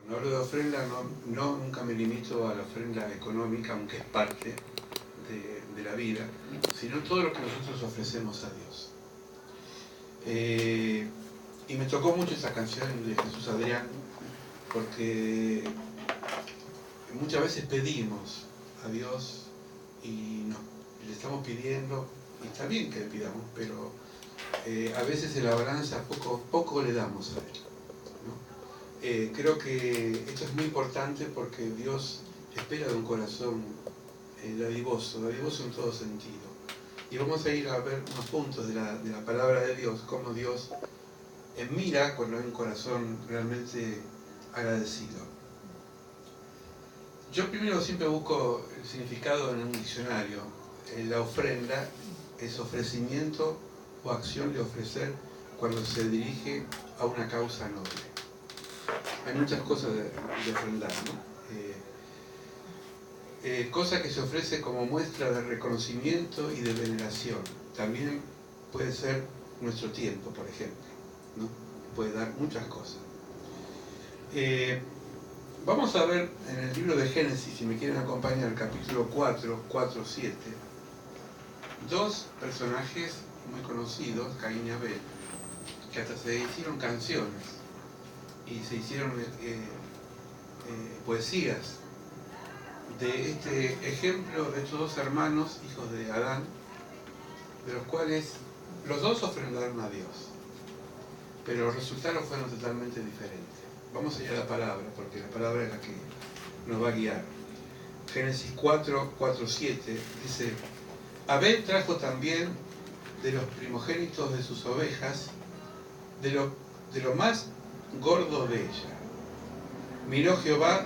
Cuando hablo de ofrenda, nunca me limito a la ofrenda económica, aunque es parte de la vida, sino todo lo que nosotros ofrecemos a Dios. Y me tocó mucho esa canción de Jesús Adrián, porque muchas veces pedimos a Dios y le estamos pidiendo, y está bien que le pidamos, pero a veces en la balanza poco le damos a Él, ¿no? Creo que esto es muy importante porque Dios espera de un corazón dadivoso en todo sentido. Y vamos a ir a ver unos puntos de la palabra de Dios, cómo Dios mira cuando hay un corazón realmente agradecido. Yo primero siempre busco el significado en un diccionario. La ofrenda es ofrecimiento o acción de ofrecer cuando se dirige a una causa noble. Hay muchas cosas de ofrendar, ¿no? Cosa que se ofrece como muestra de reconocimiento y de veneración. También puede ser nuestro tiempo, por ejemplo, ¿no? Puede dar muchas cosas. Vamos a ver en el libro de Génesis, si me quieren acompañar, capítulo 4, 7, dos personajes muy conocidos, Caín y Abel, que hasta se hicieron canciones y se hicieron poesías de este ejemplo de estos dos hermanos, hijos de Adán, de los cuales los dos ofrendaron a Dios, pero los resultados fueron totalmente diferentes. Vamos a ir a la palabra, porque la palabra es la que nos va a guiar. Génesis 4, 7 dice: Abel trajo también de los primogénitos de sus ovejas, de lo más gordo de ella. Miró Jehová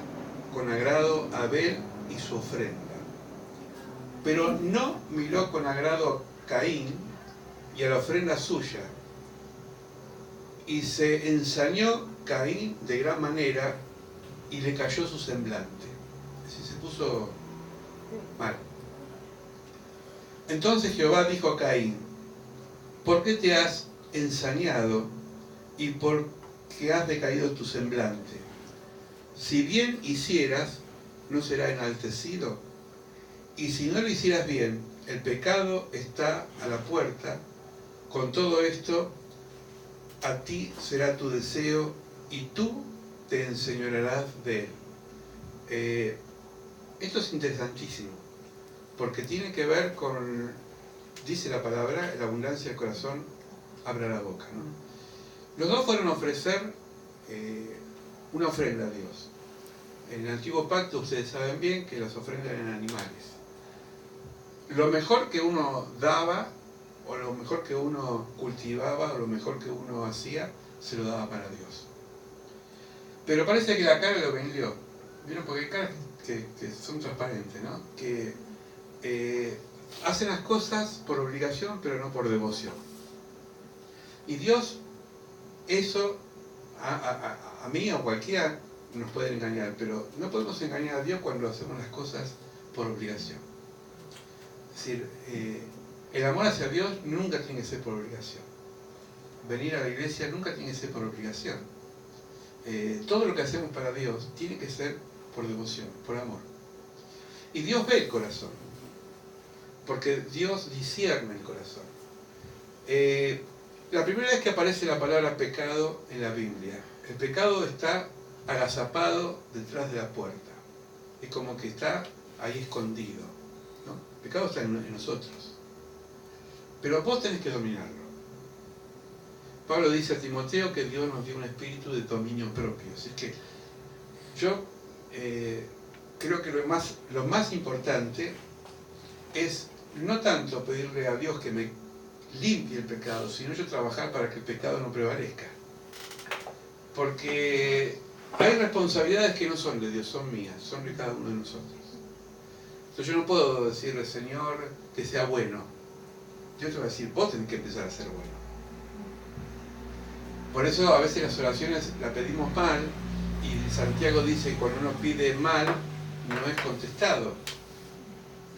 con agrado a Abel y su ofrenda, pero no miró con agrado a Caín y a la ofrenda suya, y se ensañó Caín de gran manera y le cayó su semblante. Así se puso mal. Entonces Jehová dijo a Caín: ¿por qué te has ensañado y por qué has decaído tu semblante? Si bien hicieras, ¿no será enaltecido? Y si no lo hicieras bien, el pecado está a la puerta. Con todo esto, a ti será tu deseo y tú te enseñorearás de él. Esto es interesantísimo, porque tiene que ver con, dice la palabra, la abundancia del corazón abra la boca, ¿no? Los dos fueron a ofrecer una ofrenda a Dios. En el antiguo pacto ustedes saben bien que las ofrendas eran animales. Lo mejor que uno daba, o lo mejor que uno cultivaba, o lo mejor que uno hacía, se lo daba para Dios. Pero parece que la cara lo vendió. ¿Vieron? Porque hay caras que son transparentes, ¿no? Que hacen las cosas por obligación, pero no por devoción. Y Dios, eso, a mí o a cualquiera, nos pueden engañar, pero no podemos engañar a Dios cuando hacemos las cosas por obligación. Es decir, el amor hacia Dios nunca tiene que ser por obligación. Venir a la iglesia nunca tiene que ser por obligación. Todo lo que hacemos para Dios tiene que ser por devoción, por amor. Y Dios ve el corazón, porque Dios discierne el corazón. La primera vez que aparece la palabra pecado en la Biblia, el pecado está agazapado detrás de la puerta. Es como que está ahí escondido, ¿no? El pecado está en nosotros. Pero vos tenés que dominarlo. Pablo dice a Timoteo que Dios nos dio un espíritu de dominio propio. Así que yo creo que lo más importante es no tanto pedirle a Dios que me limpie el pecado, sino yo trabajar para que el pecado no prevalezca. Porque hay responsabilidades que no son de Dios, son mías, son de cada uno de nosotros. Entonces yo no puedo decirle, Señor, que sea bueno. Dios te va a decir, vos tenés que empezar a ser bueno. Por eso a veces las oraciones las pedimos mal, y Santiago dice que cuando uno pide mal, no es contestado.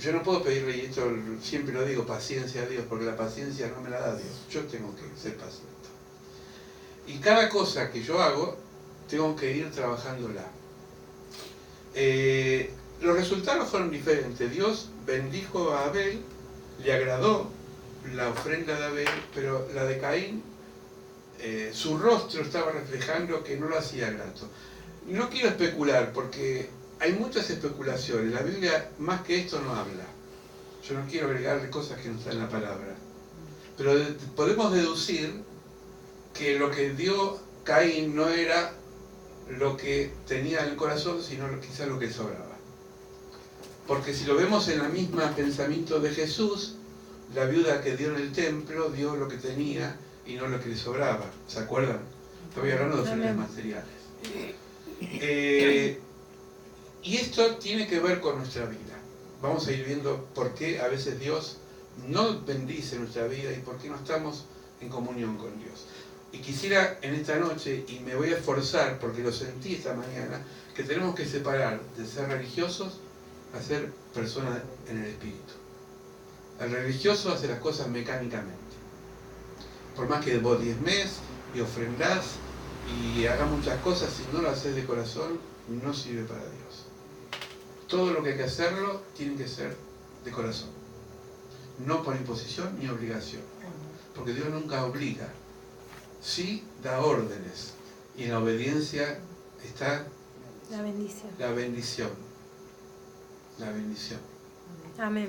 Yo no puedo pedirle, y esto siempre lo digo, paciencia a Dios, porque la paciencia no me la da Dios. Yo tengo que ser paciente. Y cada cosa que yo hago, tengo que ir trabajándola. Los resultados fueron diferentes. Dios bendijo a Abel, le agradó la ofrenda de Abel, pero la de Caín, su rostro estaba reflejando que no lo hacía grato. No quiero especular, porque hay muchas especulaciones. La Biblia, más que esto, no habla. Yo no quiero agregarle cosas que no están en la palabra. Pero podemos deducir que lo que dio Caín no era lo que tenía en el corazón, sino quizás lo que sobraba. Porque si lo vemos en la misma pensamiento de Jesús, la viuda que dio en el templo dio lo que tenía y no lo que le sobraba. ¿Se acuerdan? Estoy hablando de ofrendas materiales. Y esto tiene que ver con nuestra vida. Vamos a ir viendo por qué a veces Dios no bendice nuestra vida y por qué no estamos en comunión con Dios. Y quisiera en esta noche, y me voy a esforzar porque lo sentí esta mañana, que tenemos que separar de ser religiosos a ser personas en el espíritu. El religioso hace las cosas mecánicamente. Por más que vos diezmés y ofrendás y hagas muchas cosas, si no lo haces de corazón, no sirve para Dios. Todo lo que hay que hacerlo tiene que ser de corazón. No por imposición ni obligación. Porque Dios nunca obliga. Sí da órdenes. Y en la obediencia está la bendición. La bendición. La bendición. Amén.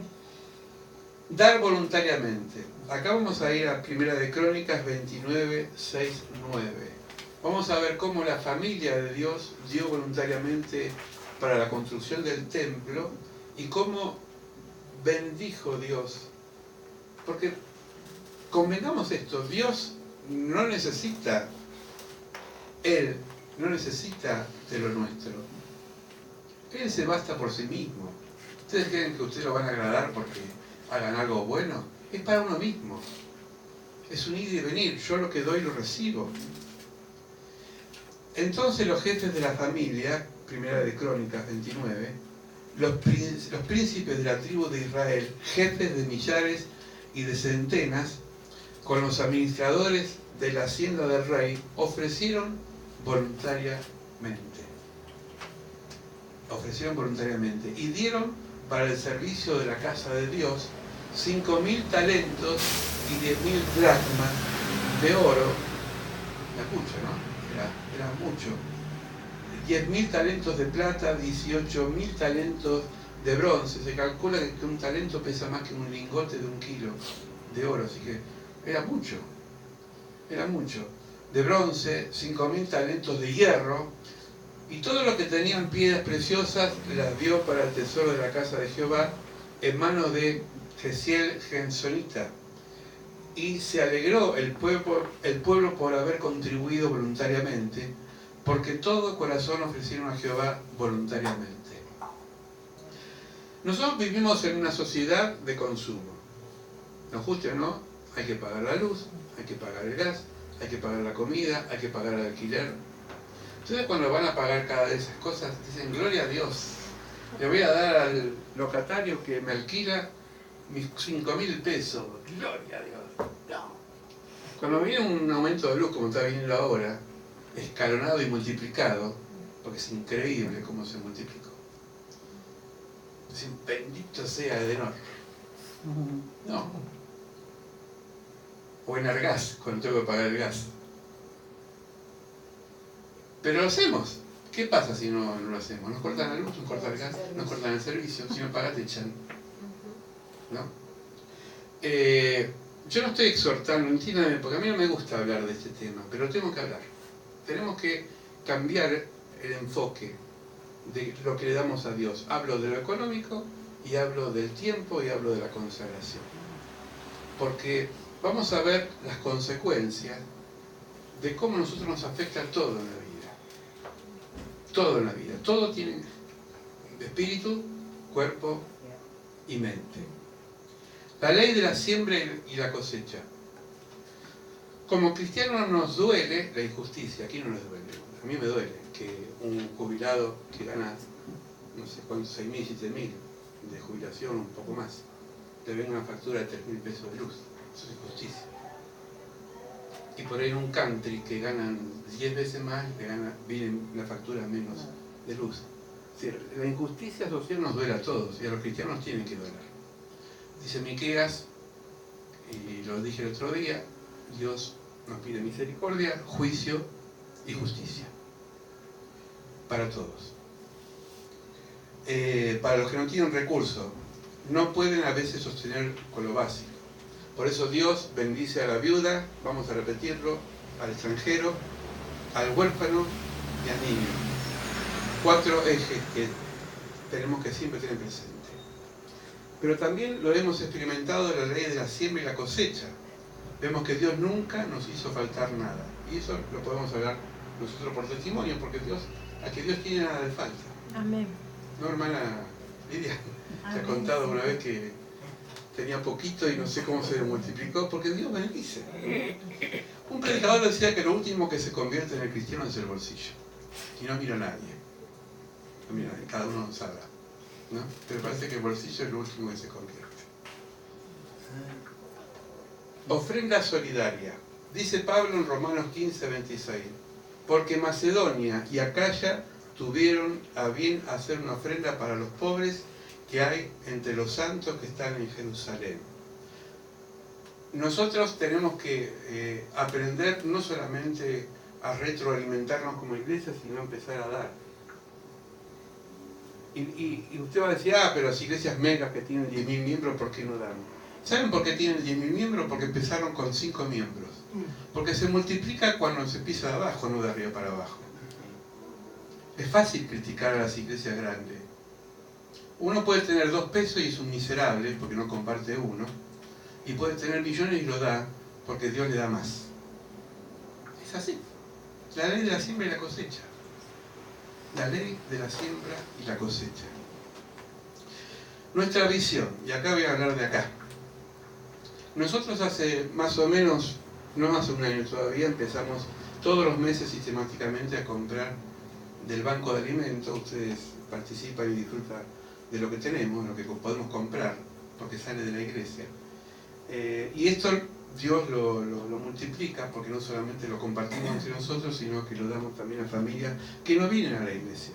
Dar voluntariamente. Acá vamos a ir a Primera de Crónicas 29, 6, 9. Vamos a ver cómo la familia de Dios dio voluntariamente para la construcción del templo y cómo bendijo Dios. Porque convengamos esto, Dios no necesita, Él no necesita de lo nuestro. Él se basta por sí mismo. ¿Ustedes creen que ustedes lo van a agradar porque hagan algo bueno? Es para uno mismo. Es un ir y venir. Yo lo que doy lo recibo. Entonces los jefes de la familia, Primera de Crónicas 29, los príncipes de la tribu de Israel, jefes de millares y de centenas, con los administradores de la hacienda del rey, ofrecieron voluntariamente. Y dieron para el servicio de la casa de Dios 5.000 talentos y 10.000 dracmas de oro. Era mucho, ¿no? Era mucho. 10.000 talentos de plata, 18.000 talentos de bronce. Se calcula que un talento pesa más que un lingote de 1 kilo de oro, así que era mucho. Era mucho. De bronce, 5.000 talentos de hierro, y todo lo que tenían piedras preciosas las dio para el tesoro de la casa de Jehová en manos de Gesiel Gensonita. Y se alegró el pueblo por haber contribuido voluntariamente, porque todo corazón ofrecieron a Jehová voluntariamente. Nosotros vivimos en una sociedad de consumo. Nos guste o no, hay que pagar la luz, hay que pagar el gas, hay que pagar la comida, hay que pagar el alquiler. Entonces cuando van a pagar cada de esas cosas, dicen, gloria a Dios, le voy a dar al locatario que me alquila mis 5.000 pesos, gloria a Dios. No. Cuando viene un aumento de luz, como está viniendo ahora, escalonado y multiplicado, porque es increíble cómo se multiplicó. Dicen, bendito sea Edenor. No. O en Argas, cuando tengo que pagar el gas. Pero lo hacemos. ¿Qué pasa si no lo hacemos? Nos cortan la luz, nos cortan el gas, nos cortan el servicio. Si no pagas, te echan. ¿No? Yo no estoy exhortando, entiéndame, porque a mí no me gusta hablar de este tema, pero tengo que hablar. Tenemos que cambiar el enfoque de lo que le damos a Dios. Hablo de lo económico y hablo del tiempo y hablo de la consagración. Porque vamos a ver las consecuencias de cómo a nosotros nos afecta todo en la vida. Todo en la vida. Todo tiene espíritu, cuerpo y mente. La ley de la siembra y la cosecha. Como cristianos nos duele la injusticia. Aquí no les duele. A mí me duele que un jubilado que gana, no sé cuántos, 6.000, 7.000 de jubilación, un poco más, le venga una factura de 3.000 pesos de luz. Eso es injusticia. y por ahí en un country que ganan 10 veces más, vienen una factura menos de luz. Es decir, la injusticia social nos duele a todos y a los cristianos tienen que doler. Dice Miqueas, y lo dije el otro día, Dios nos pide misericordia, juicio y justicia para todos. Para los que no tienen recursos, no pueden a veces sostener con lo básico. Por eso Dios bendice a la viuda, vamos a repetirlo, al extranjero, al huérfano y al niño. 4 ejes que tenemos que siempre tener presente. Pero también lo hemos experimentado en la ley de la siembra y la cosecha. Vemos que Dios nunca nos hizo faltar nada. Y eso lo podemos hablar nosotros por testimonio, porque a que Dios tiene nada de falta. Amén. ¿No, hermana Lidia? Te ha contado una vez que tenía poquito y no sé cómo se multiplicó, porque Dios bendice. Un predicador decía que lo último que se convierte en el cristiano es el bolsillo. Y no mira a nadie. No mira a nadie, cada uno sabrá, ¿no? Pero parece que el bolsillo es lo último que se convierte. Ofrenda solidaria. Dice Pablo en Romanos 15:26, porque Macedonia y Acaya tuvieron a bien hacer una ofrenda para los pobres que hay entre los santos que están en Jerusalén. Nosotros tenemos que aprender no solamente a retroalimentarnos como iglesia, sino a empezar a dar. Y usted va a decir, pero las iglesias megas que tienen 10.000 miembros, ¿por qué no dan? ¿Saben por qué tienen 10.000 miembros? Porque empezaron con 5 miembros. Porque se multiplica cuando se empieza de abajo, no de arriba para abajo. Es fácil criticar a las iglesias grandes. Uno puede tener 2 pesos y es un miserable, porque no comparte uno. Y puede tener millones y lo da, porque Dios le da más. Es así. La ley de la siembra y la cosecha. La ley de la siembra y la cosecha. Nuestra visión, y acá voy a hablar de acá. Nosotros hace más o menos, no hace un año todavía, empezamos todos los meses sistemáticamente a comprar del banco de alimentos. Ustedes participan y disfrutan de lo que tenemos, lo que podemos comprar, porque sale de la iglesia. Y esto Dios lo multiplica, porque no solamente lo compartimos entre nosotros, sino que lo damos también a familias que no vienen a la iglesia,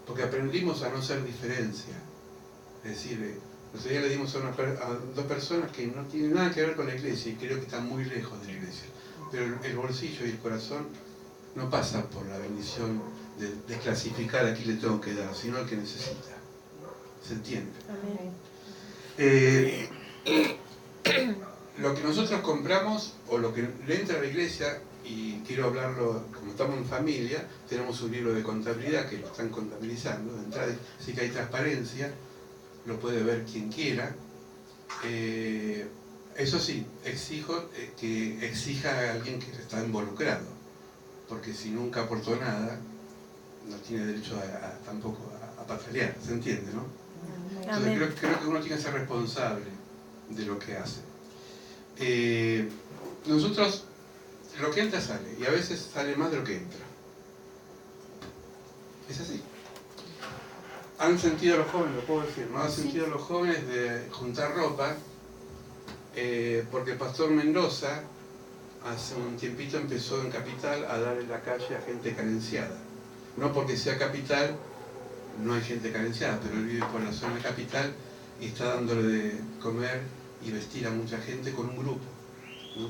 porque aprendimos a no ser diferencia. Es decir, el otro día le dimos a 2 personas que no tienen nada que ver con la iglesia y creo que están muy lejos de la iglesia, pero el bolsillo y el corazón no pasa por la bendición de desclasificar a quién le tengo que dar, sino al que necesita. ¿Se entiende? Lo que nosotros compramos o lo que le entra a la iglesia, y quiero hablarlo, como estamos en familia, tenemos un libro de contabilidad que lo están contabilizando, de entrada, así que hay transparencia, lo puede ver quien quiera. Eso sí, exijo que exija a alguien que está involucrado, porque si nunca aportó nada, no tiene derecho tampoco a patalear, ¿se entiende, no? Entonces creo que uno tiene que ser responsable de lo que hace. Nosotros, lo que entra sale, y a veces sale más de lo que entra. Es así. Han sentido los jóvenes, lo puedo decir, ¿no? Han sentido los jóvenes de juntar ropa, porque el pastor Mendoza hace un tiempito empezó en Capital a dar en la calle a gente carenciada. No porque sea Capital, no hay gente carenciada, pero él vive por la zona de Capital y está dándole de comer y vestir a mucha gente con un grupo, ¿no?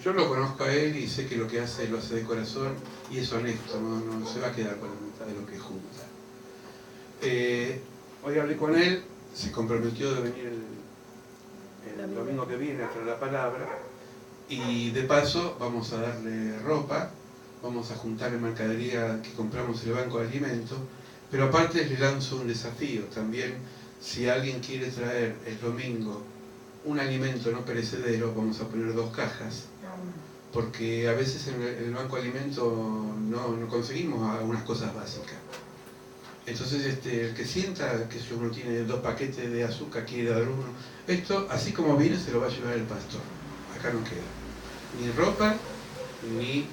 Yo lo conozco a él y sé que lo que hace lo hace de corazón y es honesto, no se va a quedar con la mitad de lo que junta. Hoy hablé con él, se comprometió de venir el domingo que viene a traer la palabra y de paso vamos a darle ropa, vamos a juntar la mercadería que compramos en el banco de alimentos, pero aparte le lanzo un desafío también. Si alguien quiere traer el domingo un alimento no perecedero, vamos a poner 2 cajas, porque a veces en el banco de alimentos no conseguimos algunas cosas básicas. Entonces el que sienta que si uno tiene 2 paquetes de azúcar, quiere dar uno, esto así como viene se lo va a llevar el pastor, acá no queda ni ropa ni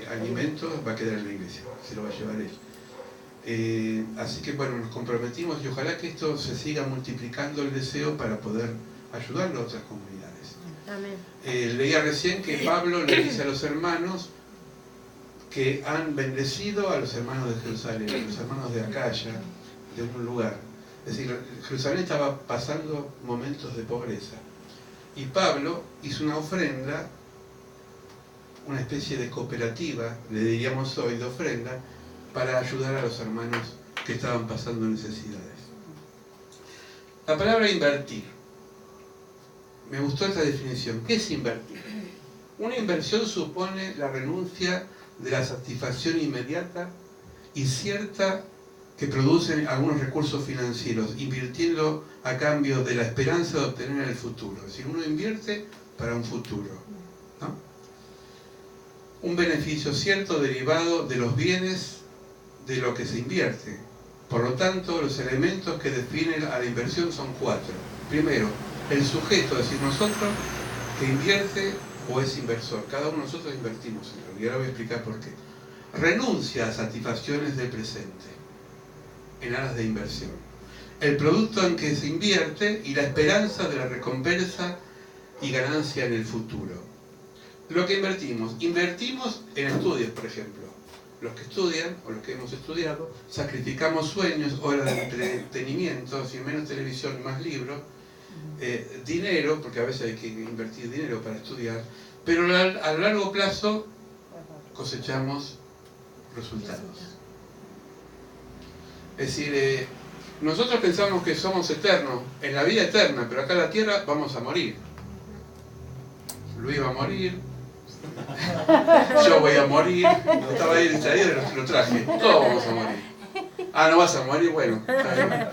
alimentos, va a quedar en la iglesia, se lo va a llevar él. Así que bueno, nos comprometimos y ojalá que esto se siga multiplicando el deseo para poder ayudar a otras comunidades. Amén. Leía recién que Pablo le dice a los hermanos que han bendecido a los hermanos de Jerusalén, a los hermanos de Acaya, de un lugar. Es decir, Jerusalén estaba pasando momentos de pobreza. Y Pablo hizo una ofrenda, una especie de cooperativa, le diríamos hoy, de ofrenda, para ayudar a los hermanos que estaban pasando necesidades. La palabra invertir. Me gustó esta definición. ¿Qué es invertir? Una inversión supone la renuncia de la satisfacción inmediata y cierta que producen algunos recursos financieros, invirtiendo a cambio de la esperanza de obtener en el futuro. Es decir, uno invierte para un futuro, ¿no? Un beneficio cierto derivado de los bienes de lo que se invierte. Por lo tanto, los elementos que definen a la inversión son 4. Primero, el sujeto, es decir, nosotros, que invierte o es inversor. Cada uno de nosotros invertimos en realidad. Ahora voy a explicar por qué. Renuncia a satisfacciones del presente en aras de inversión. El producto en que se invierte y la esperanza de la recompensa y ganancia en el futuro. Lo que invertimos en estudios, por ejemplo. Los que estudian, o los que hemos estudiado, sacrificamos sueños, horas de entretenimiento, sin menos televisión, más libros, dinero, porque a veces hay que invertir dinero para estudiar, pero a largo plazo cosechamos resultados. Es decir, nosotros pensamos que somos eternos, en la vida eterna, pero acá en la tierra vamos a morir. Luis va a morir, yo voy a morir, estaba ahí distraído y lo traje, todos vamos a morir. Ah, ¿no vas a morir? Bueno, está bien.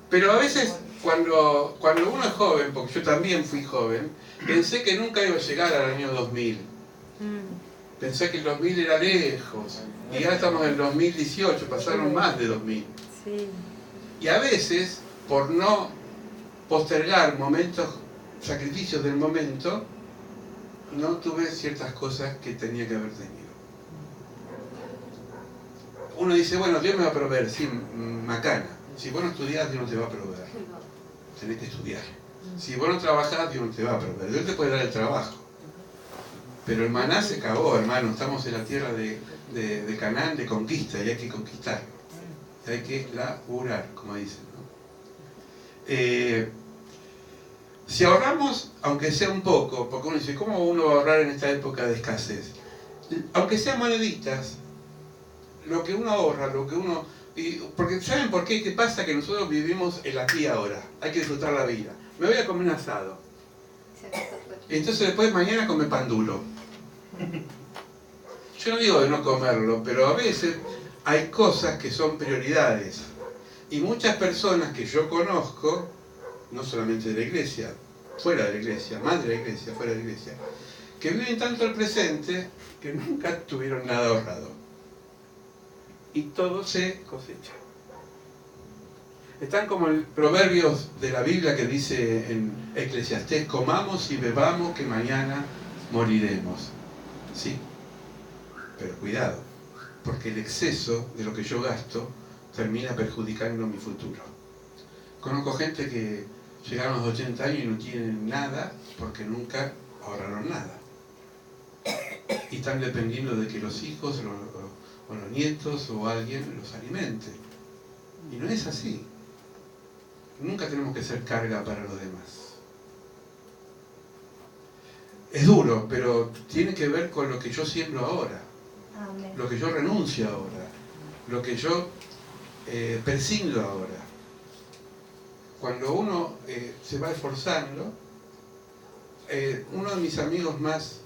Pero a veces cuando uno es joven, porque yo también fui joven, pensé que nunca iba a llegar al año 2000. Pensé que el 2000 era lejos, y ya estamos en el 2018, pasaron más de 2000. Sí. Y a veces, por no postergar momentos, sacrificios del momento, no tuve ciertas cosas que tenía que haber tenido. Uno dice, bueno, Dios me va a proveer, sí, macana. Si vos no estudiás, Dios no te va a proveer. Tenés que estudiar. Si vos no trabajás, Dios no te va a proveer. Dios te puede dar el trabajo. Pero el maná se acabó, hermano. Estamos en la tierra de Canaán, de conquista, y hay que conquistar. Hay que laburar, como dicen, ¿no? Si ahorramos, aunque sea un poco, porque uno dice, ¿cómo uno va a ahorrar en esta época de escasez? Aunque sean moneditas, lo que uno ahorra, lo que uno... porque ¿saben por qué? ¿Qué pasa? Que nosotros vivimos el aquí y ahora. Hay que disfrutar la vida. Me voy a comer un asado. Entonces después mañana come pan duro. Yo no digo de no comerlo, pero a veces hay cosas que son prioridades. Y muchas personas que yo conozco, no solamente de la iglesia, fuera de la iglesia, más de la iglesia, fuera de la iglesia, que viven tanto el presente que nunca tuvieron nada ahorrado. Y todo se cosecha. Están como el proverbios de la Biblia que dice en Eclesiastés, comamos y bebamos que mañana moriremos. Sí, pero cuidado, porque el exceso de lo que yo gasto termina perjudicando mi futuro. Conozco gente que llegaron a los 80 años y no tienen nada porque nunca ahorraron nada. Y están dependiendo de que los hijos o los nietos o alguien los alimente. Y no es así. Nunca tenemos que ser carga para los demás. Es duro, pero tiene que ver con lo que yo siembro ahora. Amén. Lo que yo renuncio ahora. Lo que yo prescindo ahora. Cuando uno se va esforzando, uno de mis amigos más,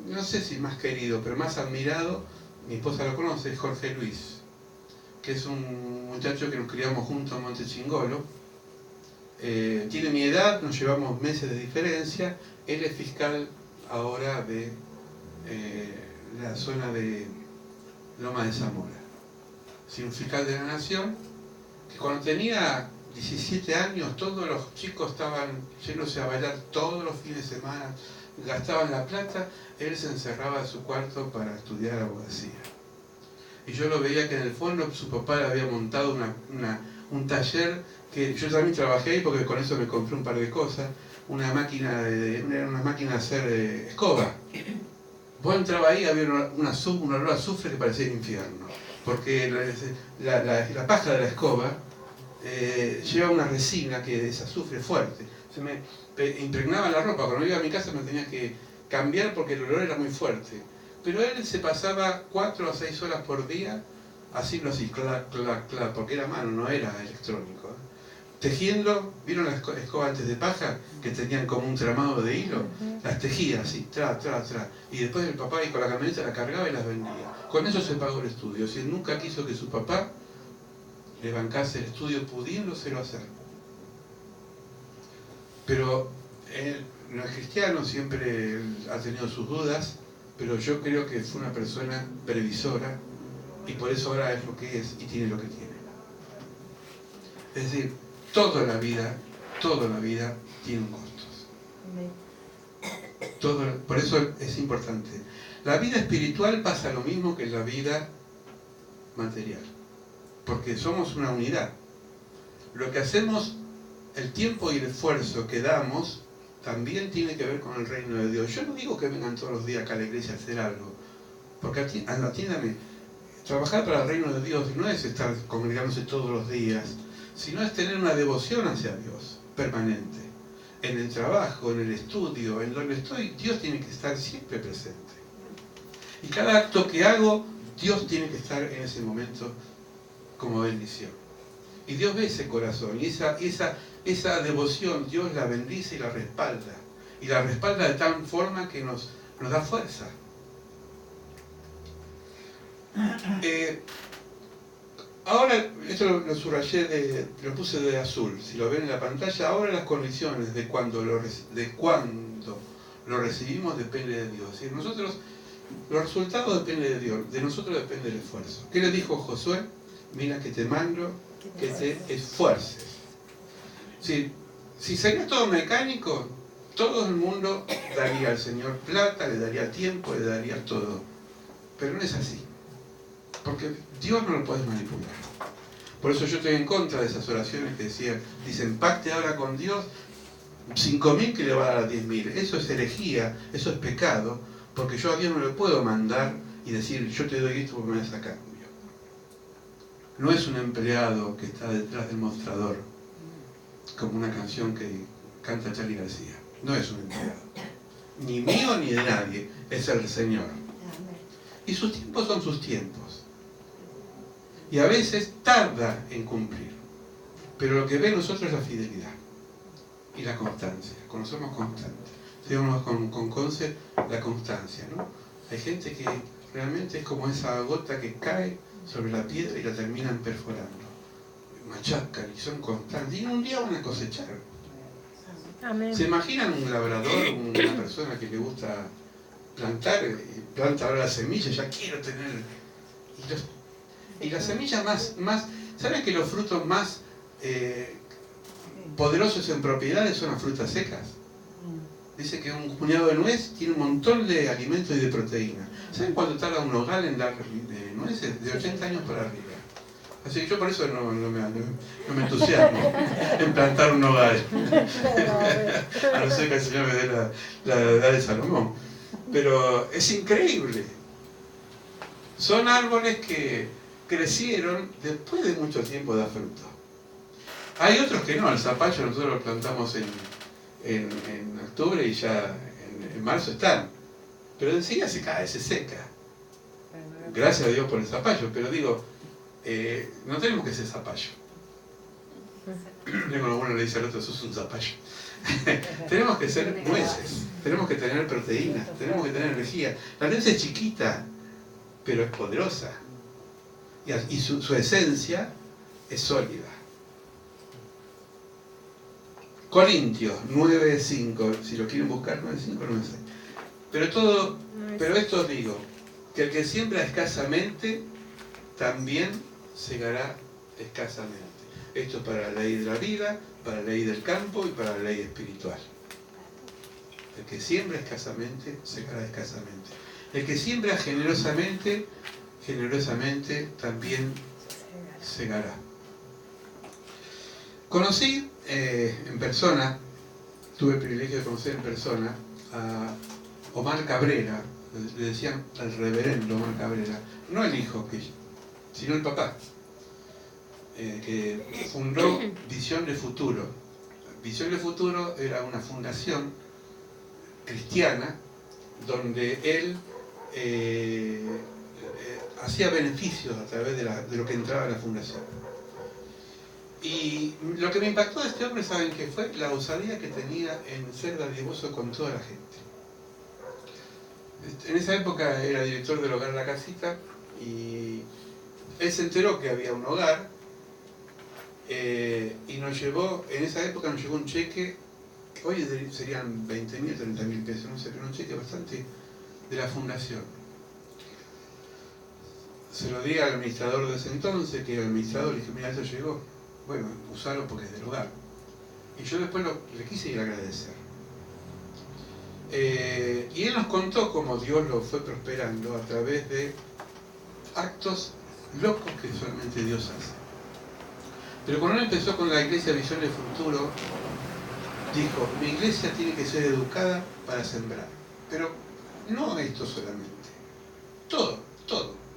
no sé si más querido, pero más admirado, mi esposa lo conoce, es Jorge Luis, que es un muchacho que nos criamos juntos en Monte Chingolo. Tiene mi edad, nos llevamos meses de diferencia. Él es fiscal ahora de la zona de Loma de Zamora. Sí, un fiscal de la Nación, que cuando tenía 17 años, todos los chicos estaban yéndose a bailar todos los fines de semana, gastaban la plata, él se encerraba en su cuarto para estudiar abogacía. Y yo lo veía que en el fondo su papá le había montado un taller que yo también trabajé ahí porque con eso me compré un par de cosas, una máquina de hacer escoba. Vos entrabas ahí, había un olor a azufre que parecía el infierno, porque la paja de la escoba lleva una resina que es azufre fuerte. Se me impregnaba la ropa, cuando iba a mi casa me tenía que cambiar porque el olor era muy fuerte. Pero él se pasaba 4 a 6 horas por día haciendo así, clac, clac, clac, porque era mano, no era electrónico. Tejiendo, ¿vieron las escobas antes de paja? Que tenían como un tramado de hilo. Las tejía así, tra. Y después el papá y con la camioneta la cargaba y las vendía. Con eso se pagó el estudio. Si él nunca quiso que su papá le bancase el estudio pudiéndoselo hacer. Pero él no es cristiano, siempre ha tenido sus dudas, pero yo creo que fue una persona previsora y por eso ahora es lo que es y tiene lo que tiene. Es decir, toda la vida tiene un costo. Por eso es importante. La vida espiritual pasa lo mismo que la vida material, porque somos una unidad. Lo que hacemos, el tiempo y el esfuerzo que damos, también tiene que ver con el reino de Dios. Yo no digo que vengan todos los días acá a la iglesia a hacer algo, porque atiéndame, trabajar para el reino de Dios no es estar congregándose todos los días, sino es tener una devoción hacia Dios, permanente. En el trabajo, en el estudio, en donde estoy, Dios tiene que estar siempre presente. Y cada acto que hago, Dios tiene que estar en ese momento como bendición. Y Dios ve ese corazón, y esa devoción Dios la bendice y la respalda. Y la respalda de tal forma que nos da fuerza. Ahora, esto lo subrayé, lo puse de azul, si lo ven en la pantalla, ahora las condiciones de cuando lo recibimos depende de Dios. Es decir, los resultados dependen de Dios, de nosotros depende el esfuerzo. ¿Qué le dijo Josué? Mira que te mando, que te esfuerces. Si sería todo mecánico, todo el mundo daría al Señor plata, le daría tiempo, le daría todo. Pero no es así. Porque Dios no lo puedes manipular. Por eso yo estoy en contra de esas oraciones que dicen, pacte ahora con Dios 5.000 que le va a dar a 10.000. Eso es herejía, eso es pecado, porque yo a Dios no le puedo mandar y decir, yo te doy esto porque me das a cambio. No es un empleado que está detrás del mostrador, como una canción que canta Charly García. No es un empleado. Ni mío ni de nadie, es el Señor. Y sus tiempos son sus tiempos. Y a veces tarda en cumplir. Pero lo que ve nosotros es la fidelidad y la constancia. Cuando somos constantes. Tenemos con Conce la constancia, ¿no? Hay gente que realmente es como esa gota que cae sobre la piedra y la terminan perforando. Machacan y son constantes. Y un día van a cosechar. Amén. ¿Se imaginan un labrador, una persona que le gusta plantar, planta ahora la semilla, ya quiero tener... Y las semillas más ¿saben que los frutos más poderosos en propiedades son las frutas secas? Dice que un puñado de nuez tiene un montón de alimentos y de proteína. ¿Saben cuánto tarda un nogal en dar nueces? De 80 años para arriba. Así que yo por eso no me entusiasmo en plantar un nogal. A no ser que el Señor me dé la edad de Salomón. Pero es increíble. Son árboles que crecieron después de mucho tiempo de dar fruto. Hay otros que no, el zapallo nosotros lo plantamos en octubre y ya en marzo están. Pero enseguida se cae, se seca. Gracias a Dios por el zapallo, pero digo, no tenemos que ser zapallo. Luego uno le dice al otro, sos un zapallo. Tenemos que ser nueces, tenemos que tener proteínas, tenemos que tener energía. La nuez es chiquita, pero es poderosa. Y su esencia es sólida. Corintios 9:5, si lo quieren buscar, 9:5, 9:6. Pero esto os digo, que el que siembra escasamente, también segará escasamente. Esto es para la ley de la vida, para la ley del campo y para la ley espiritual. El que siembra escasamente, segará escasamente. El que siembra generosamente, generosamente también segará. Conocí en persona, tuve el privilegio de conocer en persona a Omar Cabrera, le decían al reverendo Omar Cabrera, no el hijo, sino el papá, que fundó Visión de Futuro. Visión de Futuro era una fundación cristiana donde él hacía beneficios a través de lo que entraba en la fundación. Y lo que me impactó de este hombre, ¿saben qué fue? La osadía que tenía en ser dadivoso con toda la gente. En esa época era director del hogar La Casita y él se enteró que había un hogar y nos llevó, en esa época nos llegó un cheque, hoy serían 20.000, 30.000 pesos, no sé, pero un cheque bastante de la fundación. Se lo di al administrador de ese entonces, que era el administrador, y dije, mira, eso llegó. Bueno, usarlo porque es del hogar. Y yo después le quise ir a agradecer. Y él nos contó cómo Dios lo fue prosperando a través de actos locos que solamente Dios hace. Pero cuando él empezó con la iglesia Visión del Futuro, dijo, mi iglesia tiene que ser educada para sembrar. Pero no esto solamente. Todo.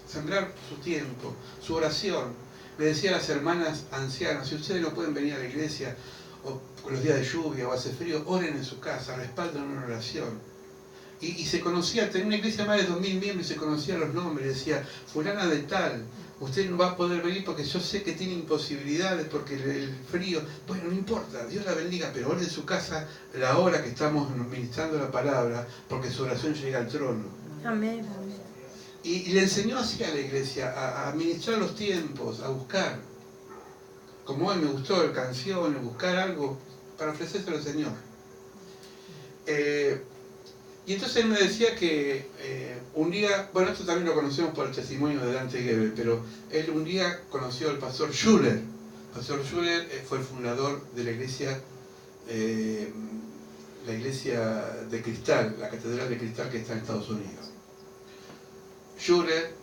Sembrar su tiempo, su oración. Le decía a las hermanas ancianas, si ustedes no pueden venir a la iglesia o con los días de lluvia o hace frío, oren en su casa, respalden una oración. Y se conocía, tenía una iglesia más de 2.000 miembros y se conocía los nombres, decía, fulana de tal, usted no va a poder venir porque yo sé que tiene imposibilidades, porque el frío, bueno, no importa, Dios la bendiga, pero ore en su casa la hora que estamos ministrando la palabra, porque su oración llega al trono. Amén. Y le enseñó así a la iglesia, a administrar los tiempos, a buscar. Como hoy me gustó el canción, buscar algo para ofrecérselo al Señor. Y entonces él me decía que un día, bueno, esto también lo conocemos por el testimonio de Dante Gebel, pero él un día conoció al pastor Schuller. El pastor Schuller fue el fundador de la iglesia de Cristal, la Catedral de Cristal que está en Estados Unidos. Schuller,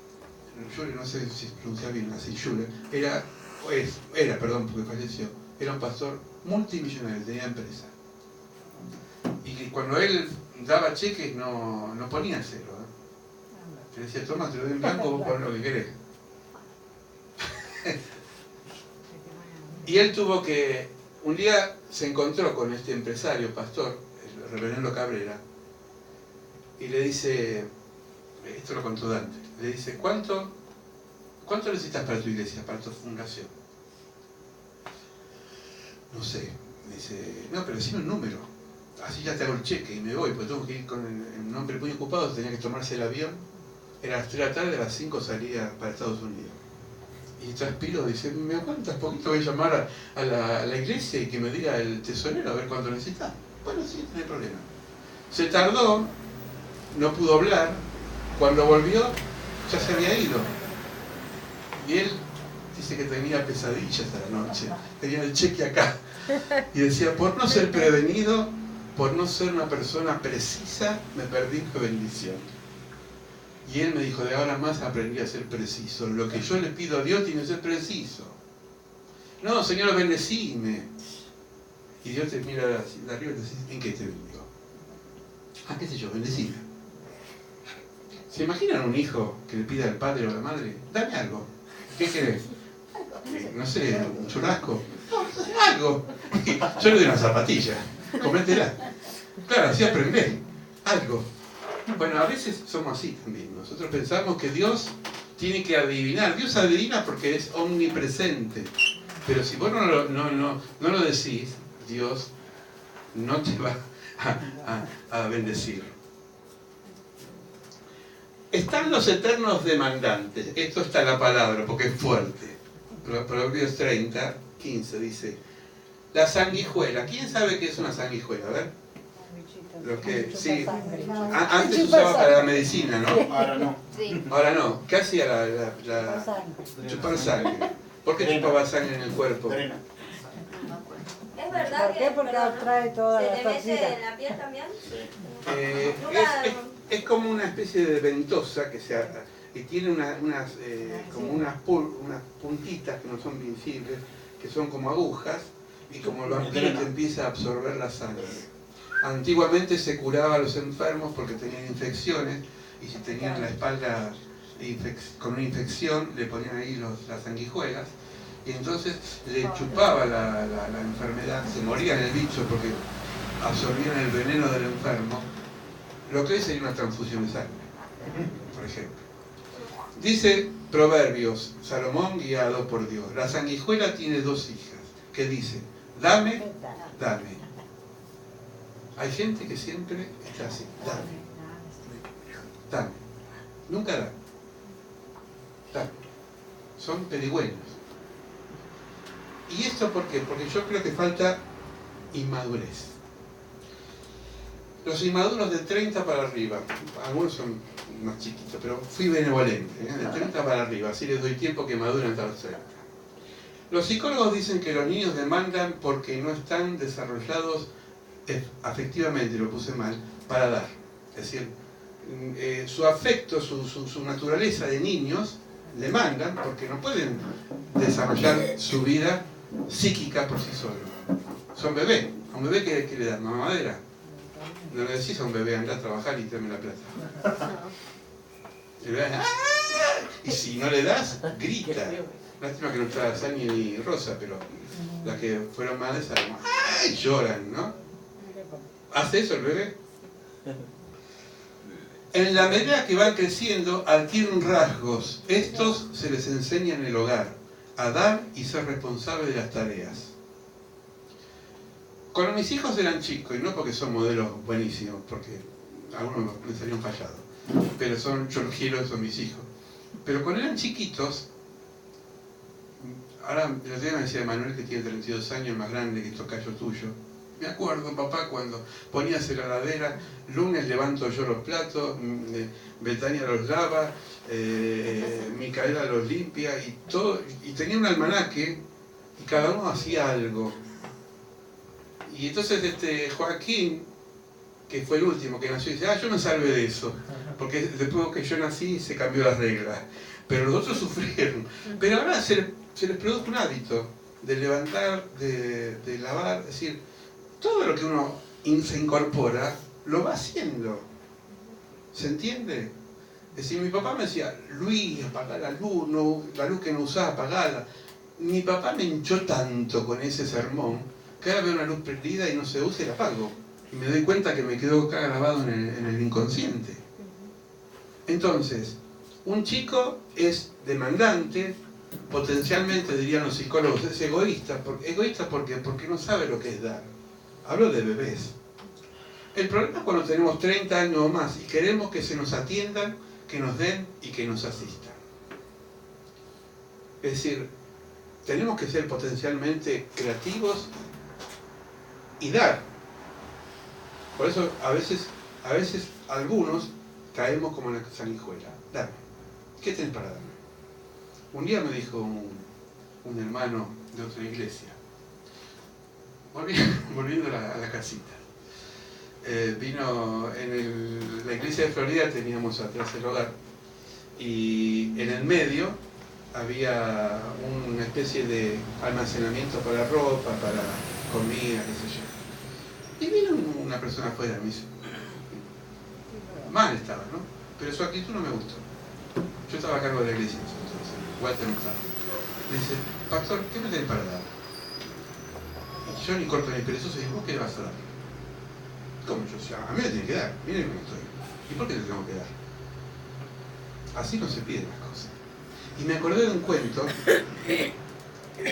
no sé si pronuncia bien así, Schuller, era, porque falleció, era un pastor multimillonario, tenía empresa. Y cuando él daba cheques no ponía cero. Te decía, toma, te lo doy en blanco, vos pon lo que querés. Y él tuvo que, un día se encontró con este empresario, pastor, el reverendo Cabrera, y le dice, esto lo contó Dante, le dice, ¿cuánto necesitas para tu iglesia, para tu fundación? No sé, me dice, no, pero decime un número, así ya te hago el cheque y me voy, porque tengo que ir con el nombre muy ocupado, tenía que tomarse el avión, era a las 3 de la tarde, a las 5 salía para Estados Unidos. Y transpiro, dice, ¿me aguantas poquito? Voy a llamar a la iglesia y que me diga el tesorero a ver cuánto necesitas. Bueno, sí, no hay problema. Se tardó, no pudo hablar, cuando volvió ya se había ido. Y él dice que tenía pesadillas a la noche, tenía el cheque acá. Y decía, por no ser prevenido, por no ser una persona precisa, me perdí mi bendición. Y él me dijo, de ahora más aprendí a ser preciso. Lo que yo le pido a Dios tiene que ser preciso. No, Señor, bendecime. Y Dios te mira de arriba y te dice, ¿en qué te bendigo? Ah, qué sé yo, bendecime. ¿Se imaginan un hijo que le pida al padre o a la madre? Dame algo. ¿Qué querés? No sé, un churrasco. No, algo. Yo le doy una zapatilla. Cométela. Claro, así aprendés. Algo. Bueno, a veces somos así también. Nosotros pensamos que Dios tiene que adivinar. Dios adivina porque es omnipresente. Pero si vos no lo decís, Dios no te va a bendecir. Están los eternos demandantes. Esto está en la palabra porque es fuerte. Proverbios 30, 15 dice, la sanguijuela. ¿Quién sabe qué es una sanguijuela? A ver. Lo que, sí. Antes se usaba para la medicina, ¿no? Ahora no. Sí. Ahora no. ¿Qué hacía chupar sangre? ¿Por qué chupaba sangre en el cuerpo? Drena. ¿Es verdad ¿Por qué? Porque atrae toda la se te mete toxicidad. en la piel también? Sí. Es como una especie de ventosa que y tiene como unas puntitas que no son visibles, que son como agujas, y como el vampiro te empieza a absorber la sangre. Antiguamente se curaba a los enfermos porque tenían infecciones, y si tenían la espalda con una infección le ponían ahí las sanguijuelas, y entonces le chupaba la enfermedad, se morían el bicho porque absorbían el veneno del enfermo. Lo que es sería una transfusión de sangre, por ejemplo. Dice Proverbios, Salomón guiado por Dios, la sanguijuela tiene 2 hijas, que dicen, dame, dame. Hay gente que siempre está así, dame, dame, nunca da, dame. Son pedigüeños. ¿Y esto por qué? Porque yo creo que falta inmadurez. Los inmaduros de 30 para arriba, algunos son más chiquitos, pero fui benevolente, de 30 para arriba, así les doy tiempo que maduren hasta los 30. Los psicólogos dicen que los niños demandan porque no están desarrollados afectivamente, lo puse mal, para dar. Es decir, su afecto, su naturaleza de niños, le mandan porque no pueden desarrollar su vida psíquica por sí solos. Son bebés. A un bebé que le dan mamadera. No le decís a un bebé, anda a trabajar y tráeme la plata. Y, y si no le das, grita. Lástima que no está Sani ni Rosa, pero las que fueron madres saben, ¡ay! Lloran, ¿no? ¿Hace eso el bebé? En la medida que van creciendo, adquieren rasgos. Estos se les enseña en el hogar, a dar y ser responsable de las tareas. Cuando mis hijos eran chicos, y no porque son modelos buenísimos, porque algunos me salieron fallados, pero yo los quiero, son mis hijos. Pero cuando eran chiquitos, ahora el otro día me decía Manuel, que tiene 32 años, más grande que tocayo tuyo. Me acuerdo, papá, cuando ponías en la heladera, lunes levanto yo los platos, Betania los lava, Micaela los limpia, y todo, y tenía un almanaque, y cada uno hacía algo. Y entonces Joaquín, que fue el último que nació, dice, yo me salvé de eso, porque después que yo nací se cambió la regla. Pero los otros sufrieron. Pero ahora se les produjo un hábito de levantar, de lavar, es decir, todo lo que uno se incorpora, lo va haciendo. ¿Se entiende? Es decir, mi papá me decía, Luis, apagá la luz, no, la luz que no usás, apagala. Mi papá me hinchó tanto con ese sermón, que ahora veo una luz prendida y no se usa y la apago. Y me doy cuenta que me quedó acá grabado en el inconsciente. Entonces, un chico es demandante, potencialmente, dirían los psicólogos, es egoísta. ¿Egoísta por qué? Porque no sabe lo que es dar. Hablo de bebés. El problema es cuando tenemos 30 años o más y queremos que se nos atiendan, que nos den y que nos asistan. Es decir, tenemos que ser potencialmente creativos y dar. Por eso a veces algunos caemos como en la sanguijuela. Dame. ¿Qué tenés para darme? Un día me dijo un hermano de otra iglesia, volviendo a la casita, vino en la iglesia de Florida, teníamos atrás el hogar, y en el medio había una especie de almacenamiento para ropa, para comida, qué sé yo. Y vino una persona afuera y me dice, mal estaba, ¿no? Pero su actitud no me gustó. Yo estaba a cargo de la iglesia entonces, Walter no estaba. Me dice, pastor, ¿qué me tenés para dar? Y yo ni corto ni perezoso, y ¿vos qué le vas a dar? ¿Cómo yo? O sea, a mí me tiene que dar, miren cómo estoy. ¿Y por qué le tengo que dar? Así no se piden las cosas. Y me acordé de un cuento,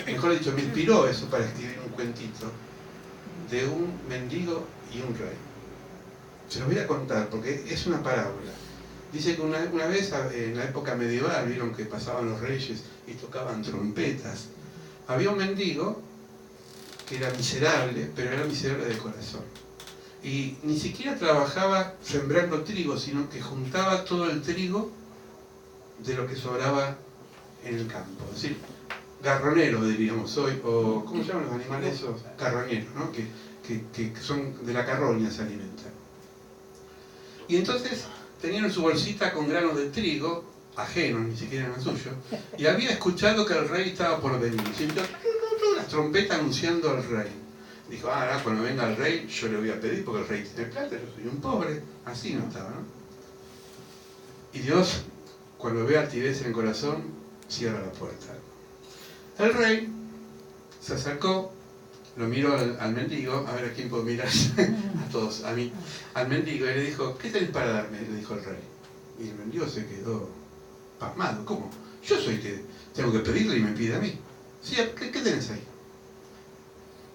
mejor dicho, me inspiró eso para escribir un cuentito de un mendigo y un rey. Se los voy a contar porque es una parábola. Dice que una vez en la época medieval, vieron que pasaban los reyes y tocaban trompetas. Había un mendigo que era miserable, pero era miserable de corazón. Y ni siquiera trabajaba sembrando trigo, sino que juntaba todo el trigo de lo que sobraba en el campo. Es decir, garronero diríamos hoy, o ¿cómo se llaman los animales esos? Carroñeros, ¿no? Que son de la carroña, se alimentan. Y entonces tenían en su bolsita con granos de trigo, ajenos, ni siquiera eran suyos, y había escuchado que el rey estaba por venir. Y entonces, trompeta anunciando al rey. Dijo, ahora cuando venga el rey yo le voy a pedir porque el rey tiene plata, yo soy un pobre. Así no estaba, ¿no? Y Dios, cuando ve altivez en el corazón, cierra la puerta. El rey se acercó, lo miró al mendigo, a ver a quién puedo mirar, a todos, a mí, al mendigo, y le dijo, ¿qué tenés para darme? Le dijo el rey. Y el mendigo se quedó pasmado. ¿Cómo? Yo soy que tengo que pedirle y me pide a mí. Sí, ¿qué tenés ahí?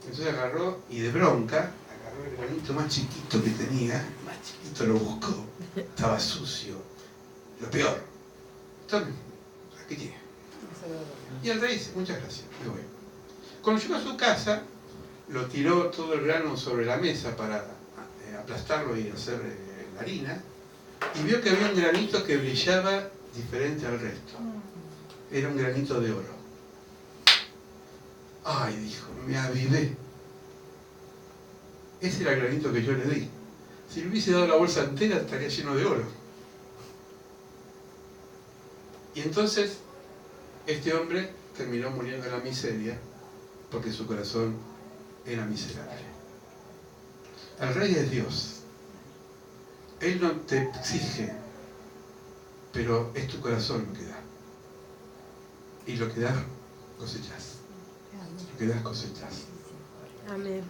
Entonces agarró y de bronca, agarró el granito más chiquito que tenía, más chiquito lo buscó, estaba sucio, lo peor. Tome, aquí tiene. Y el rey dice, muchas gracias, me voy. Cuando llegó a su casa, lo tiró todo el grano sobre la mesa para aplastarlo y hacer la harina, y vio que había un granito que brillaba diferente al resto. Era un granito de oro. Ay, dijo, me avivé. Ese era el granito que yo le di. Si le hubiese dado la bolsa entera, estaría lleno de oro. Y entonces, este hombre terminó muriendo en la miseria, porque su corazón era miserable. El rey es Dios. Él no te exige, pero es tu corazón lo que da. Y lo que das, cosechas. Lo que das, cosechas. Amén.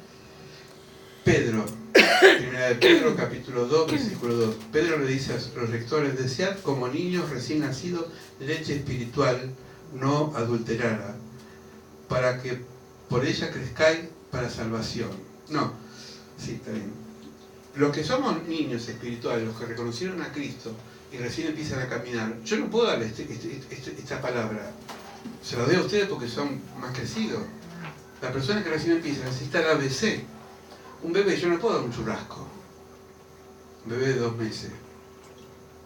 Pedro, primera de Pedro, capítulo 2, versículo 2. Pedro le dice a los lectores, desead como niños recién nacidos leche espiritual no adulterada, para que por ella crezcáis para salvación. No, sí, está bien. Los que somos niños espirituales, los que reconocieron a Cristo y recién empiezan a caminar, yo no puedo darle esta palabra. Se la doy a ustedes porque son más crecidos. La persona que recién empieza necesita el ABC. Un bebé, yo no puedo dar un churrasco. Un bebé de 2 meses.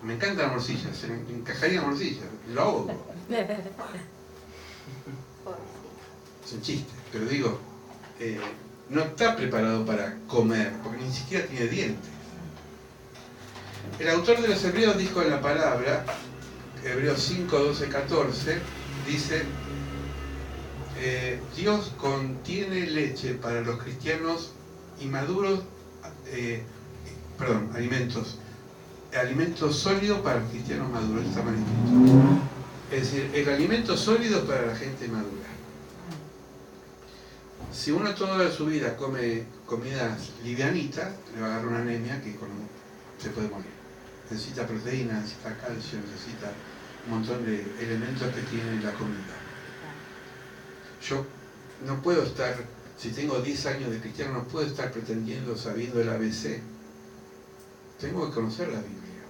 Me encanta la morcilla, se me encajaría la morcilla, lo ahogo. Es un chiste, pero digo, no está preparado para comer, porque ni siquiera tiene dientes. El autor de los Hebreos dijo en la palabra, Hebreos 5, 12, 14, dice, Dios contiene leche para los cristianos inmaduros, alimentos sólidos para los cristianos maduros, está mal escrito. Es decir, el alimento sólido para la gente madura. Si uno toda su vida come comidas livianitas, le va a agarrar una anemia que se puede morir. Necesita proteína, necesita calcio, necesita un montón de elementos que tiene la comida. Yo no puedo estar, si tengo 10 años de cristiano, no puedo estar pretendiendo sabiendo el ABC. Tengo que conocer la Biblia.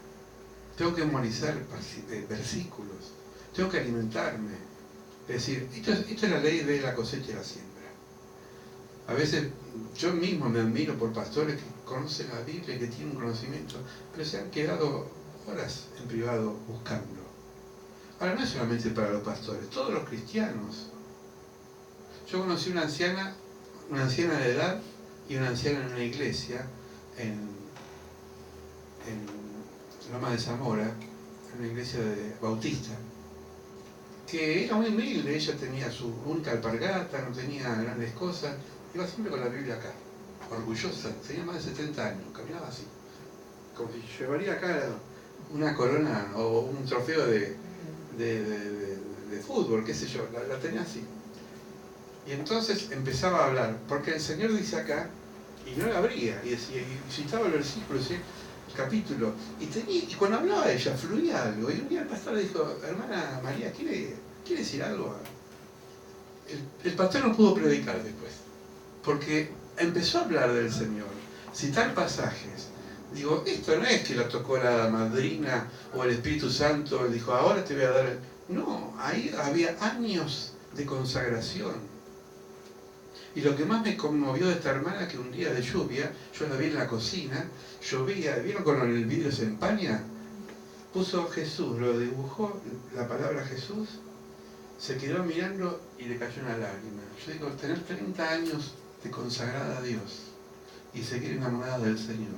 Tengo que memorizar versículos. Tengo que alimentarme. Es decir, esto es la ley de la cosecha y la siembra. A veces yo mismo me admiro por pastores que conocen la Biblia y que tienen un conocimiento, pero se han quedado horas en privado buscando. Ahora no es solamente para los pastores, todos los cristianos. Yo conocí una anciana de edad y una anciana en una iglesia en Loma de Zamora, en una iglesia bautista, que era muy humilde. Ella tenía su única alpargata, no tenía grandes cosas, iba siempre con la Biblia acá, orgullosa, tenía más de 70 años, caminaba así, como si llevaría acá una corona o un trofeo de fútbol, qué sé yo, la tenía así. Y entonces empezaba a hablar, porque el Señor dice acá, y no la abría, y decía, y citaba el versículo, decía, el capítulo, y cuando hablaba ella, fluía algo, y un día el pastor le dijo, hermana María, ¿quiere decir algo? El pastor no pudo predicar después, porque empezó a hablar del Señor, citar pasajes. Digo, esto no es que la tocó la madrina o el Espíritu Santo, le dijo, ahora te voy a dar... No, ahí había años de consagración. Y lo que más me conmovió de esta hermana, que un día de lluvia, yo la vi en la cocina, llovía, ¿vieron cuando el vidrio se empaña? Puso Jesús, lo dibujó, la palabra Jesús, se quedó mirando y le cayó una lágrima. Yo digo, tener 30 años de consagrada a Dios y seguir enamorada del Señor.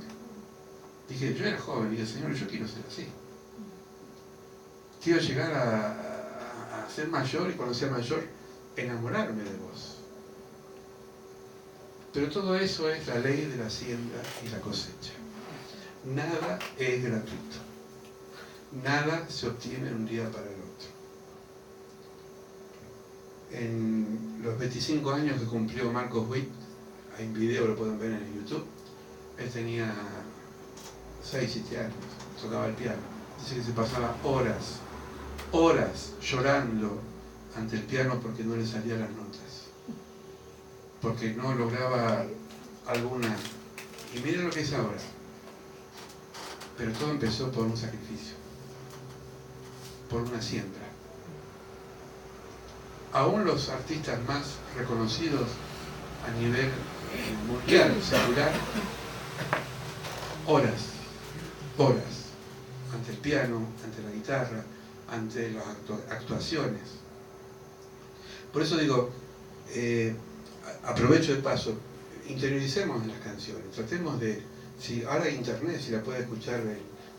Dije, yo era joven y dije, Señor, yo quiero ser así. Quiero llegar a ser mayor y cuando sea mayor, enamorarme de vos. Pero todo eso es la ley de la siembra y la cosecha. Nada es gratuito. Nada se obtiene de un día para el otro. En los 25 años que cumplió Marcos Witt, hay un video, lo pueden ver en YouTube, él tenía 6, 7 años, tocaba el piano. Dice que se pasaba horas llorando ante el piano porque no le salían las notas, porque no lograba alguna. Y miren lo que es ahora. Pero todo empezó por un sacrificio, por una siembra. Aún los artistas más reconocidos a nivel mundial, secular, horas, ante el piano, ante la guitarra, ante las actuaciones. Por eso digo, aprovecho el paso, interioricemos las canciones, tratemos de, si ahora hay internet, si la puede escuchar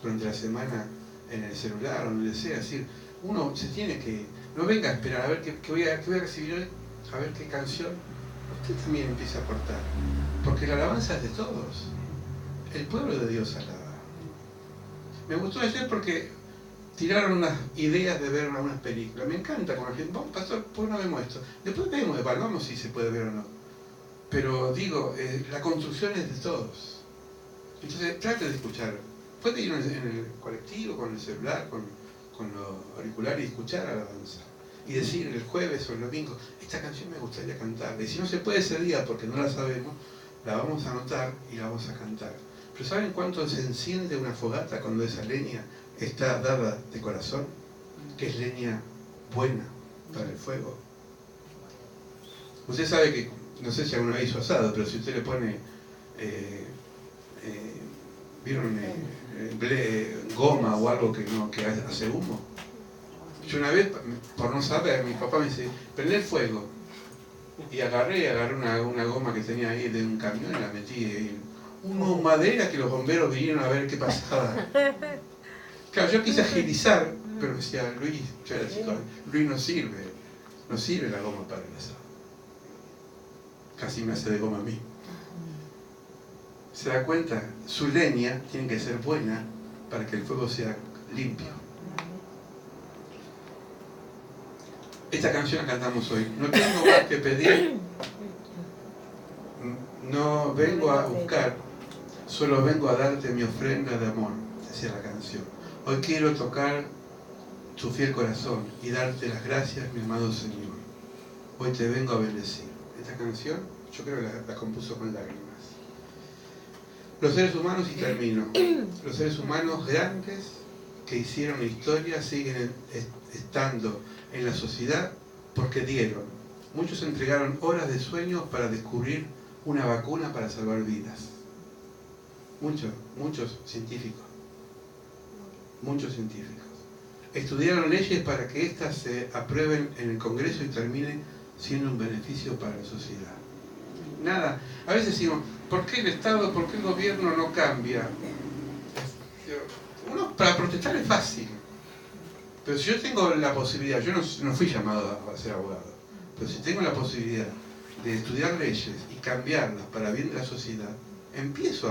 durante la semana en el celular o donde sea, es decir, uno se tiene que, no venga a esperar a ver qué voy a recibir hoy, a ver qué canción, usted también empieza a aportar, porque la alabanza es de todos, el pueblo de Dios alaba. Me gustó ayer porque tiraron unas ideas de ver unas películas, me encanta con la gente, vamos pastor, ¿por qué no vemos esto? Después vemos, evaluamos si se puede ver o no, pero digo, la construcción es de todos, entonces trate de escuchar, puede ir en el colectivo, con el celular, con los auriculares y escuchar alabanza y decir el jueves o el domingo, esta canción me gustaría cantarla, y si no se puede ese día porque no la sabemos, la vamos a anotar y la vamos a cantar. Pero ¿saben cuánto se enciende una fogata cuando esa leña está dada de corazón? Que es leña buena para el fuego. Usted sabe que, no sé si alguna vez hizo asado, pero si usted le pone ¿vieron? Goma o algo que hace humo. Yo una vez, por no saber, mi papá me dice, prende el fuego. Y agarré una goma que tenía ahí de un camión y la metí en una madera que los bomberos vinieron a ver qué pasaba. Claro, yo quise agilizar, pero decía, Luis, yo era chico, Luis no sirve la goma para el asado. Casi me hace de goma a mí. ¿Se da cuenta? Su leña tiene que ser buena para que el fuego sea limpio. Esta canción la cantamos hoy. No tengo más que pedir, no vengo a buscar, solo vengo a darte mi ofrenda de amor, decía la canción. Hoy quiero tocar tu fiel corazón y darte las gracias, mi amado Señor. Hoy te vengo a bendecir. Esta canción yo creo que la compuso con lágrimas. Los seres humanos, y termino, los seres humanos grandes que hicieron historia siguen estando en la sociedad porque dieron. Muchos entregaron horas de sueño para descubrir una vacuna para salvar vidas. Muchos científicos. Estudiaron leyes para que éstas se aprueben en el Congreso y terminen siendo un beneficio para la sociedad. Nada. A veces decimos, ¿por qué el Estado, por qué el gobierno no cambia? Uno, para protestar es fácil. Pero si yo tengo la posibilidad, yo no fui llamado a ser abogado, pero si tengo la posibilidad de estudiar leyes y cambiarlas para bien de la sociedad, empiezo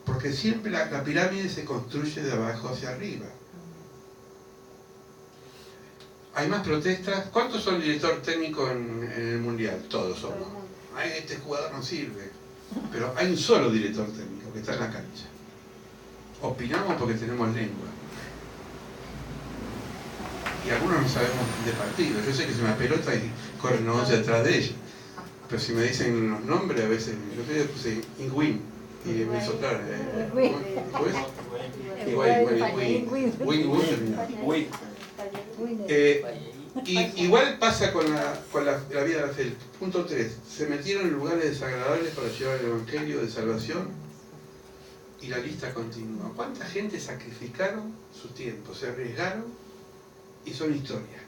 porque siempre la pirámide se construye de abajo hacia arriba. Hay más protestas. ¿Cuántos son director técnico en el Mundial? Todos somos. Ay, este jugador no sirve. Pero hay un solo director técnico que está en la cancha. Opinamos porque tenemos lengua. Y algunos no sabemos de partido. Yo sé que se me pelota y corren los 11 detrás de ella. Pero si me dicen los nombres, a veces, yo te puse Higuaín y me soplaron. Igual pasa con la vida de la fe. Punto 3. Se metieron en lugares desagradables para llevar el evangelio de salvación y la lista continúa. ¿Cuánta gente sacrificaron su tiempo? Se arriesgaron y son historia.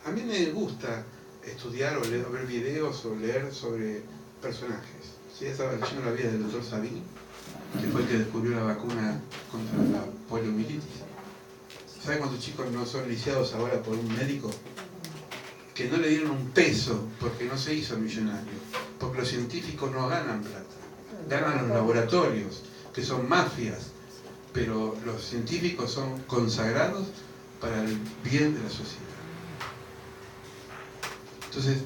A mí me gusta estudiar o ver videos o leer sobre personajes. Sí, estaba leyendo la vida del doctor Sabin, que fue el que descubrió la vacuna contra la poliomielitis. ¿Saben cuántos chicos no son lisiados ahora por un médico? Que no le dieron un peso porque no se hizo millonario, porque los científicos no ganan plata, ganan los laboratorios, que son mafias, pero los científicos son consagrados para el bien de la sociedad. Entonces,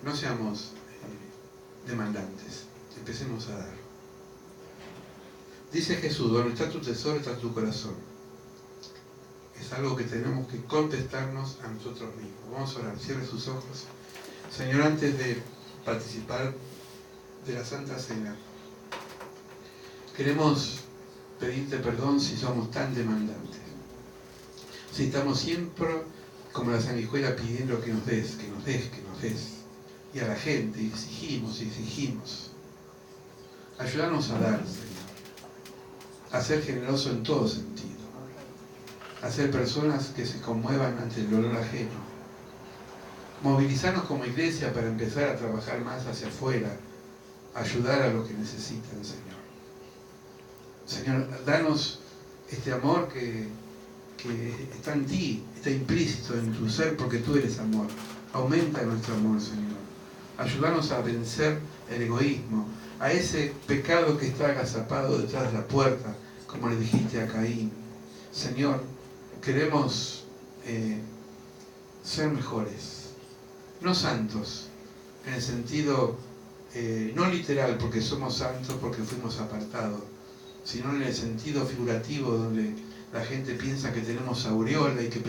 no seamos demandantes, empecemos a dar. Dice Jesús, donde está tu tesoro está tu corazón. Es algo que tenemos que contestarnos a nosotros mismos. Vamos a orar, cierre sus ojos. Señor, antes de participar de la Santa Cena, queremos pedirte perdón si somos tan demandantes. Si estamos siempre como la sanguijuela pidiendo que nos des, que nos des, que nos des. Y a la gente exigimos y exigimos. Ayúdanos a dar, Señor. A ser generoso en todo sentido. A ser personas que se conmuevan ante el dolor ajeno. Movilizarnos como iglesia para empezar a trabajar más hacia afuera. Ayudar a los que necesitan, Señor. Señor, danos este amor que está en ti, está implícito en tu ser porque tú eres amor. Aumenta nuestro amor, Señor. Ayúdanos a vencer el egoísmo, a ese pecado que está agazapado detrás de la puerta, como le dijiste a Caín. Señor, queremos ser mejores, no santos, en el sentido no literal porque somos santos porque fuimos apartados, sino en el sentido figurativo donde la gente piensa que tenemos aureola y que